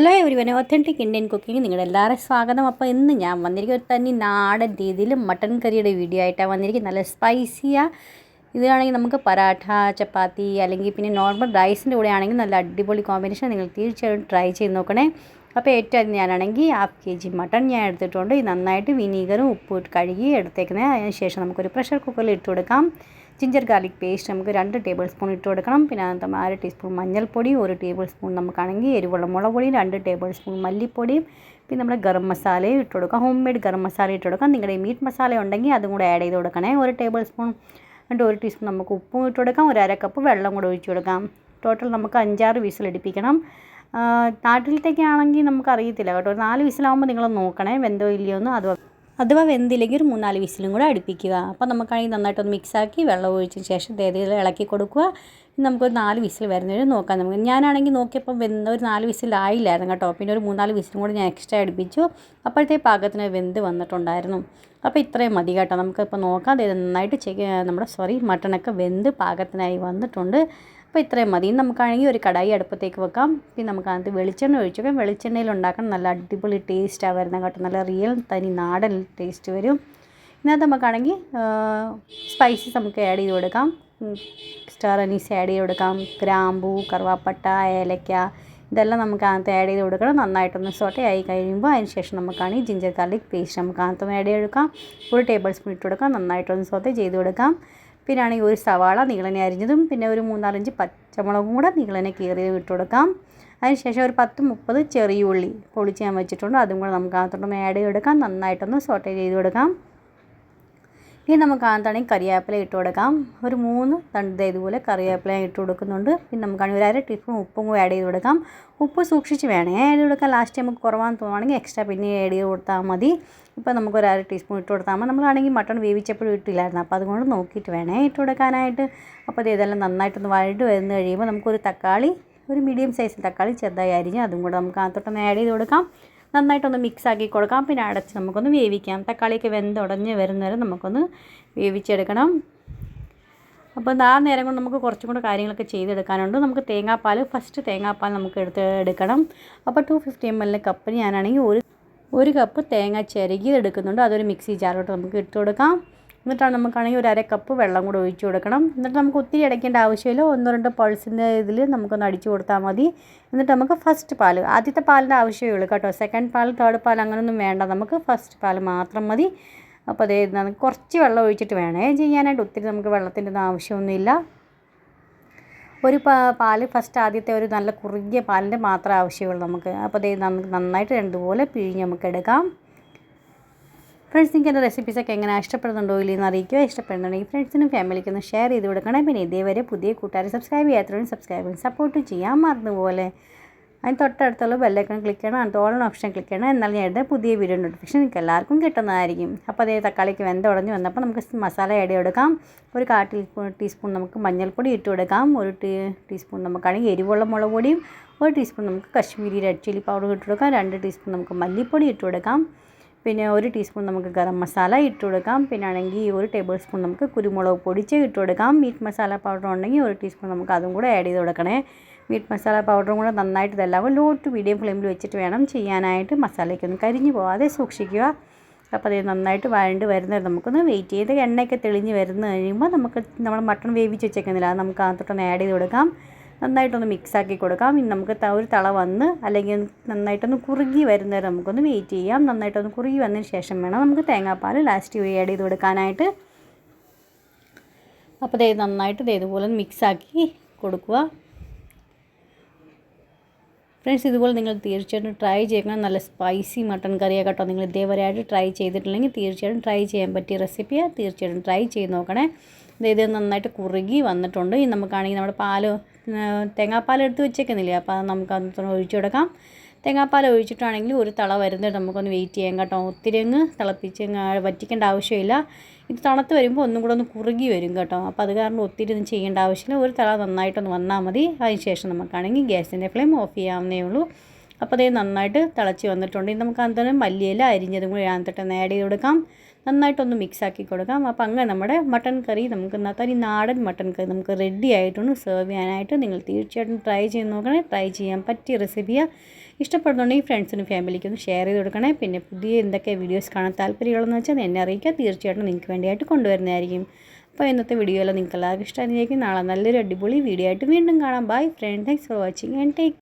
Hello everyone, authentic Indian cooking നിങ്ങളുടെ എല്ലാവരും സ്വാഗതം. അപ്പോൾ ഇന്ന് ഞാൻ വന്നിരിക്കുന്നത് തന്നെ നാടൻ രീതിയിൽ മട്ടൻ കറിയുടെ വീഡിയോ ആയിട്ടാണ് വന്നിരിക്കുന്നത്. നല്ല സ്പൈസിയാണ്. ഇതാണെങ്കിൽ നമുക്ക് പരാഠ, ചപ്പാത്തി അല്ലെങ്കിൽ പിന്നെ നോർമൽ റൈസിൻ്റെ കൂടെ ആണെങ്കിൽ നല്ല അടിപൊളി കോമ്പിനേഷൻ. നിങ്ങൾ തീർച്ചയായിട്ടും ട്രൈ ചെയ്ത് നോക്കണേ. അപ്പോൾ ഏറ്റവും ഞാനാണെങ്കിൽ 1/2 kg മട്ടൺ ഞാൻ എടുത്തിട്ടുണ്ട്. ഇത് നന്നായിട്ട് വിനീഗറും ഉപ്പും ഇട്ട് കഴുകി എടുത്തേക്കുന്നത്. അതിന് ശേഷം നമുക്കൊരു പ്രഷർ കുക്കറിൽ ഇട്ട് കൊടുക്കാം. ജിഞ്ചർ ഗാർലിക് പേസ്റ്റ് നമുക്ക് 2 ടേബിൾ സ്പൂൺ ഇട്ട് കൊടുക്കണം. പിന്നെ അതിനകത്ത് 1/2 ടീസ്പൂൺ മഞ്ഞൾപ്പൊടി, 1 ടേബിൾ സ്പൂൺ നമുക്കാണെങ്കിൽ എരിവുള്ള മുളക് പൊടി, 2 ടേബിൾ സ്പൂൺ മല്ലിപ്പൊടിയും പിന്നെ നമ്മുടെ ഗരം മസാലയും ഇട്ട് കൊടുക്കാം. ഹോം മെയ്ഡ് ഗരം മസാല ഇട്ട് കൊടുക്കാം. നിങ്ങളുടെ മീറ്റ് മസാല ഉണ്ടെങ്കിൽ അതും കൂടെ ആഡ് ചെയ്ത് കൊടുക്കണേ. 1 ടേബിൾ സ്പൂൺ 1 ടീസ്പൂൺ നമുക്ക് ഉപ്പും ഇട്ട് കൊടുക്കാം. 1/2 കപ്പ് വെള്ളം കൂടെ ഒഴിച്ച് കൊടുക്കാം. ടോട്ടൽ നമുക്ക് 5-6 വിസിലടിപ്പിക്കണം. നാട്ടിലത്തേക്കാണെങ്കിൽ നമുക്കറിയത്തില്ല കേട്ടോ. 4 വിസിലാകുമ്പോൾ നിങ്ങൾ നോക്കണേ വെന്തോ ഇല്ലയോ എന്ന്. അഥവാ വെന്തില്ലെങ്കിൽ ഒരു 3-4 വിസിലും കൂടെ അടുപ്പിക്കുക. അപ്പോൾ നമുക്കാണെങ്കിൽ നന്നായിട്ടൊന്ന് മിക്സാക്കി വെള്ളം ഒഴിച്ചതിന് ശേഷം തേതിൽ ഇളക്കി കൊടുക്കുക. നമുക്കൊരു 4 വിസിൽ വരുന്നവരെ നോക്കാം. നമുക്ക് ഞാനാണെങ്കിൽ നോക്കിയപ്പോൾ ഒരു 4 വിസിലായില്ലായിരുന്നു കേട്ടോ. പിന്നെ ഒരു 3-4 വിസിലും കൂടെ ഞാൻ എക്സ്ട്രാ അടുപ്പിച്ചു. അപ്പോഴത്തെ പാകത്തിന് വെന്ത് വന്നിട്ടുണ്ടായിരുന്നു. അപ്പോൾ ഇത്രയും മതി കേട്ടോ. നമുക്കിപ്പോൾ നോക്കാം. ഇത് നന്നായിട്ട് മട്ടണൊക്കെ വെന്ത് പാകത്തിനായി വന്നിട്ടുണ്ട്. അപ്പോൾ ഇത്രയും മതി. നമുക്കാണെങ്കിൽ ഒരു കടായി അടുപ്പത്തേക്ക് വെക്കാം. പിന്നെ നമുക്കതിനകത്ത് വെളിച്ചെണ്ണ ഒഴിച്ച് വെക്കാം. വെളിച്ചെണ്ണയിൽ ഉണ്ടാക്കാൻ നല്ല അടിപൊളി ടേസ്റ്റാണ് വരുന്നത് കേട്ടോ. നല്ല റിയൽ തനി നാടൻ ടേസ്റ്റ് വരും. ഇതിനകത്ത് നമുക്കാണെങ്കിൽ സ്പൈസസ് നമുക്ക് ആഡ് ചെയ്ത് കൊടുക്കാം. സ്റ്റാർ അനീസ് ആഡ് ചെയ്ത് കൊടുക്കാം. ഗ്രാമ്പൂ, കറുവാപ്പട്ട, ഏലക്ക ഇതെല്ലാം നമുക്ക് അതിനകത്ത് ആഡ് ചെയ്ത് കൊടുക്കണം. നന്നായിട്ടൊന്ന് സോട്ടേ ആയി കഴിയുമ്പോൾ അതിന് ശേഷം നമുക്കാണെങ്കിൽ ജിഞ്ചർ ഗാർലിക് പേസ്റ്റ് നമുക്ക് അതിനകത്ത് ആഡ് ചെയ്ത് കൊടുക്കാം. 1 ടേബിൾ സ്പൂൺ ഇട്ട് കൊടുക്കാം. നന്നായിട്ടൊന്ന് സോട്ടേ ചെയ്ത് കൊടുക്കാം. പിന്നെ ആണെങ്കിൽ ഒരു സവാള നീളനെ അരിഞ്ഞതും പിന്നെ ഒരു 3-4 പച്ചമുളകും കൂടെ നീളനെ കീറിയത് ഇട്ട് കൊടുക്കാം. അതിനുശേഷം ഒരു 10-30 ചെറിയ ഉള്ളി പൊളിച്ച് ഞാൻ വെച്ചിട്ടുണ്ട്. അതും കൂടെ നമുക്ക് അതിനകത്തോട്ടൊന്ന് ആഡ് ചെയ്ത് കൊടുക്കാം. നന്നായിട്ടൊന്ന് സോട്ടേ ചെയ്ത് കൊടുക്കാം. ഇനി നമുക്ക് അതിനകത്താണെങ്കിൽ കറിവേപ്പില ഇട്ട് കൊടുക്കാം. ഒരു 3 തണ്ട് ഇതുപോലെ കറിവേപ്പില ഇട്ട് കൊടുക്കുന്നുണ്ട്. പിന്നെ നമുക്കാണെങ്കിൽ 1/2 ടീസ്പൂൺ ഉപ്പും കൂടി ആഡ് ചെയ്ത് കൊടുക്കാം. ഉപ്പ് സൂക്ഷിച്ച് വേണേ ആഡ് ചെയ്ത് കൊടുക്കാം. ലാസ്റ്റ് നമുക്ക് കുറവാന്ന് തോന്നുകയാണെങ്കിൽ എക്സ്ട്രാ പിന്നെ ആഡ് ചെയ്ത് കൊടുത്താൽ മതി. ഇപ്പോൾ നമുക്കൊരു 1/2 ടീസ്പൂൺ ഇട്ട് കൊടുത്താൽ മതി. നമ്മളാണെങ്കിൽ മട്ടൺ വേവിച്ചപ്പോഴും ഇട്ടില്ലായിരുന്നു. അപ്പോൾ അതുകൊണ്ട് നോക്കിയിട്ട് വേണേ ഇട്ട് കൊടുക്കാനായിട്ട്. അപ്പോൾ ഇതെല്ലാം നന്നായിട്ടൊന്ന് വഴണ്ട് വരുന്ന കഴിയുമ്പോൾ നമുക്കൊരു തക്കാളി, ഒരു മീഡിയം സൈസ് തക്കാളി ചെറുതായി അരിഞ്ഞ് അതും കൂടെ നമുക്ക് അതിനകത്തോട്ടൊന്ന് ആഡ് ചെയ്ത് കൊടുക്കാം. നന്നായിട്ടൊന്ന് മിക്സ് ആക്കി കൊടുക്കാം. പിന്നെ അടച്ച് നമുക്കൊന്ന് വേവിക്കാം. തക്കാളിയൊക്കെ വെന്തുടഞ്ഞ് വരുന്നവരെ നമുക്കൊന്ന് വേവിച്ചെടുക്കണം. അപ്പോൾ ആ നേരം കൊണ്ട് നമുക്ക് കുറച്ചും കൂടെ കാര്യങ്ങളൊക്കെ ചെയ്തെടുക്കാനുണ്ട്. നമുക്ക് ഫസ്റ്റ് തേങ്ങാപ്പാൽ നമുക്ക് എടുക്കണം. അപ്പോൾ 250 ml കപ്പിന് ഞാനാണെങ്കിൽ ഒരു കപ്പ് തേങ്ങ ചിരകിയത് എടുക്കുന്നുണ്ട്. അതൊരു മിക്സി ജാറിലോട്ട് നമുക്ക് ഇട്ട് കൊടുക്കാം. എന്നിട്ടാണ് നമുക്കാണെങ്കിൽ 1/2 കപ്പ് വെള്ളം കൂടെ ഒഴിച്ച് കൊടുക്കണം. എന്നിട്ട് നമുക്ക് ഒത്തിരി അടയ്ക്കേണ്ട ആവശ്യമില്ല. 1-2 പൾസിൻ്റെ ഇതിൽ നമുക്കൊന്ന് അടിച്ചു കൊടുത്താൽ മതി. എന്നിട്ട് നമുക്ക് ഫസ്റ്റ് പാൽ, ആദ്യത്തെ പാലിൻ്റെ ആവശ്യമേ ഉള്ളൂ കേട്ടോ. സെക്കൻഡ് പാൽ, തേർഡ് പാൽ അങ്ങനെയൊന്നും വേണ്ട. നമുക്ക് ഫസ്റ്റ് പാൽ മാത്രം മതി. അപ്പോൾ നമുക്ക് കുറച്ച് വെള്ളം ഒഴിച്ചിട്ട് വേണേ ചെയ്യാനായിട്ട്. ഒത്തിരി നമുക്ക് വെള്ളത്തിൻ്റെ ഒന്നും ആവശ്യമൊന്നുമില്ല. ഒരു പാൽ ആദ്യത്തെ ഒരു നല്ല കുറുകിയ പാലിൻ്റെ മാത്രമേ ആവശ്യമുള്ളൂ നമുക്ക്. അപ്പോൾ നമുക്ക് നന്നായിട്ട് രണ്ടുപോലെ പിഴിഞ്ഞ് നമുക്ക് എടുക്കാം. ഫ്രണ്ട്സ്, നിങ്ങൾക്ക് എൻ്റെ റെസിപ്പീസൊക്കെ എങ്ങനെ ഇഷ്ടപ്പെടുന്നുണ്ടോ ഇല്ലെന്ന് അറിയിക്കുക. ഇഷ്ടപ്പെടുന്നുണ്ടെങ്കിൽ ഫ്രണ്ട്സിനും ഫാമിലിക്കും ഒന്ന് ഷെയർ ചെയ്ത് കൊടുക്കണം. പിന്നെ ഇതേവരെ പുതിയ കൂട്ടുകാർ സബ്സ്ക്രൈബ് ചെയ്യാത്തവരും സപ്പോർട്ട് ചെയ്യാൻ മറന്നുപോലെ അതിന് തൊട്ടടുത്തുള്ള ബെല്ലൈക്കൺ ക്ലിക്ക് ചെയ്യണം. അതിന് ഓൺ ഓപ്ഷൻ ക്ലിക്ക് ചെയ്യണം. എന്നാൽ ഞാൻ എടുത്ത പുതിയ വീഡിയോ നോട്ടിഫിക്കേഷൻ നിങ്ങൾക്ക് എല്ലാവർക്കും കിട്ടുന്നതായിരിക്കും. അപ്പോൾ തക്കാളിക്ക് വെന്തുടഞ്ഞ് വന്നപ്പോൾ നമുക്ക് മസാല ആഡ് ചെയ്ത് കൊടുക്കാം. ഒരു 1/4 ടീസ്പൂൺ നമുക്ക് മഞ്ഞൾപ്പൊടി ഇട്ട് കൊടുക്കാം. 1 ടീസ്പൂൺ നമുക്കാണെങ്കിൽ എരിവുള്ള മുളക് പൊടിയും 1 ടീസ്പൂൺ നമുക്ക് കശ്മീരി റെഡ് ചില്ലി പൗഡർ ഇട്ട് കൊടുക്കാം. 2 ടീസ്പൂൺ നമുക്ക് മല്ലിപ്പൊടി ഇട്ട് കൊടുക്കാം. പിന്നെ 1 ടീസ്പൂൺ നമുക്ക് ഗരം മസാല ഇട്ട് കൊടുക്കാം. പിന്നെ ആണെങ്കിൽ 1 ടേബിൾ സ്പൂൺ നമുക്ക് കുരുമുളക് പൊടിച്ച് ഇട്ട് കൊടുക്കാം. മീറ്റ് മസാല പൗഡർ ഉണ്ടെങ്കിൽ 1 ടീസ്പൂൺ നമുക്ക് അതും കൂടെ ആഡ് ചെയ്ത് കൊടുക്കണേ. മീറ്റ് മസാല പൗഡറും കൂടെ നന്നായിട്ട് ഇതെല്ലാം ലോ ടു മീഡിയം ഫ്ലെയിമിൽ വെച്ചിട്ട് വേണം ചെയ്യാനായിട്ട്. മസാലയ്ക്കൊന്നും കരിഞ്ഞു പോകാതെ സൂക്ഷിക്കുക. അപ്പോൾ അത് നന്നായിട്ട് വഴണ്ട് വരുന്നത് നമുക്കൊന്ന് വെയിറ്റ് ചെയ്ത് എണ്ണയൊക്കെ തെളിഞ്ഞ് വരുന്ന കഴിയുമ്പോൾ നമ്മൾ മട്ടൺ വേവിച്ച് വെച്ചേക്കുന്നില്ല, അത് നമുക്ക് അതിനകത്തോട്ടൊന്ന് ആഡ് ചെയ്ത് കൊടുക്കാം. നന്നായിട്ടൊന്ന് മിക്സാക്കി കൊടുക്കാം. ഇനി നമുക്ക് ഒരു തള വന്ന് അല്ലെങ്കിൽ നന്നായിട്ടൊന്ന് കുറുകി വരുന്നവരെ നമുക്കൊന്ന് വെയിറ്റ് ചെയ്യാം. നന്നായിട്ടൊന്ന് കുറുകി വന്നതിന് ശേഷം വേണം നമുക്ക് തേങ്ങാപ്പാൽ ലാസ്റ്റ് ആഡ് ചെയ്ത് കൊടുക്കാനായിട്ട്. അപ്പോൾ നന്നായിട്ട് ഇതുപോലെ മിക്സാക്കി കൊടുക്കുക. ഫ്രണ്ട്സ്, ഇതുപോലെ നിങ്ങൾ തീർച്ചയായിട്ടും ട്രൈ ചെയ്യണം. നല്ല സ്പൈസി മട്ടൺ കറിയാണ് കേട്ടോ. നിങ്ങൾ ഇതേവരെയായിട്ട് ട്രൈ ചെയ്തിട്ടില്ലെങ്കിൽ തീർച്ചയായിട്ടും ട്രൈ ചെയ്യാൻ പറ്റിയ റെസിപ്പിയാണ്. തീർച്ചയായിട്ടും ട്രൈ ചെയ്ത് നോക്കണേ. ഇത് നന്നായിട്ട് കുറുകി വന്നിട്ടുണ്ട്. ഇനി നമുക്കാണെങ്കിൽ നമ്മുടെ തേങ്ങാപ്പാൽ എടുത്ത് വെച്ചേക്കുന്നില്ലേ, അപ്പോൾ അത് നമുക്ക് അതിനകത്ത് ഒഴിച്ചു കൊടുക്കാം. തേങ്ങാപ്പാൽ ഒഴിച്ചിട്ടാണെങ്കിൽ ഒരു തള വരുന്നിട്ട് നമുക്കൊന്ന് വെയിറ്റ് ചെയ്യാം കേട്ടോ. ഒത്തിരി അങ്ങ് വറ്റിക്കേണ്ട ആവശ്യമില്ല. ഇത് തണുത്ത് വരുമ്പോൾ ഒന്നും കൂടെ ഒന്ന് കുറുകി വരും കേട്ടോ. അപ്പോൾ അത് കാരണം ഒത്തിരി ഒന്നും ചെയ്യേണ്ട ആവശ്യമില്ല. ഒരു തള നന്നായിട്ടൊന്ന് വന്നാൽ മതി. അതിന് ശേഷം നമുക്കാണെങ്കിൽ ഗ്യാസിൻ്റെ ഫ്ലെയിം ഓഫ് ചെയ്യാവുന്നേ ഉള്ളൂ. അപ്പോൾ നന്നായിട്ട് തിളച്ച് വന്നിട്ടുണ്ട്. ഇനി നമുക്ക് അതിന് മല്ലിയില അരിഞ്ഞതും കൂടി അതിനകത്തോട്ടൊന്ന് ആഡ് ചെയ്ത് കൊടുക്കാം. നന്നായിട്ടൊന്ന് മിക്സാക്കി കൊടുക്കാം. അപ്പോൾ അങ്ങനെ നമ്മുടെ മട്ടൺ കറി തനി നാടൻ മട്ടൺ കറി നമുക്ക് റെഡി ആയിട്ടുണ്ട് സെർവ് ചെയ്യാനായിട്ട്. നിങ്ങൾ തീർച്ചയായിട്ടും ട്രൈ ചെയ്ത് നോക്കണേ. ട്രൈ ചെയ്യാൻ പറ്റിയ റെസിപ്പിയാണ്. ഇഷ്ടപ്പെടുന്നുണ്ടെങ്കിൽ ഫ്രണ്ട്സിനും ഫാമിലിക്കും ഒന്ന് ഷെയർ ചെയ്ത് കൊടുക്കണേ. പിന്നെ പുതിയ എന്തൊക്കെ വീഡിയോസ് കാണാൻ താല്പര്യമുള്ളതെന്ന് വെച്ചാൽ എന്നെ അറിയിക്കുക. തീർച്ചയായിട്ടും നിങ്ങൾക്ക് വേണ്ടിയായിട്ട് കൊണ്ടുവരുന്നതായിരിക്കും. അപ്പോൾ ഇന്നത്തെ വീഡിയോയിൽ നിങ്ങൾക്ക് എല്ലാവർക്കും ഇഷ്ടമായിരിക്കും. നാളെ നല്ലൊരു അടിപൊളി വീഡിയോ ആയിട്ട് വീണ്ടും കാണാം. Bye friend, thanks for watching and take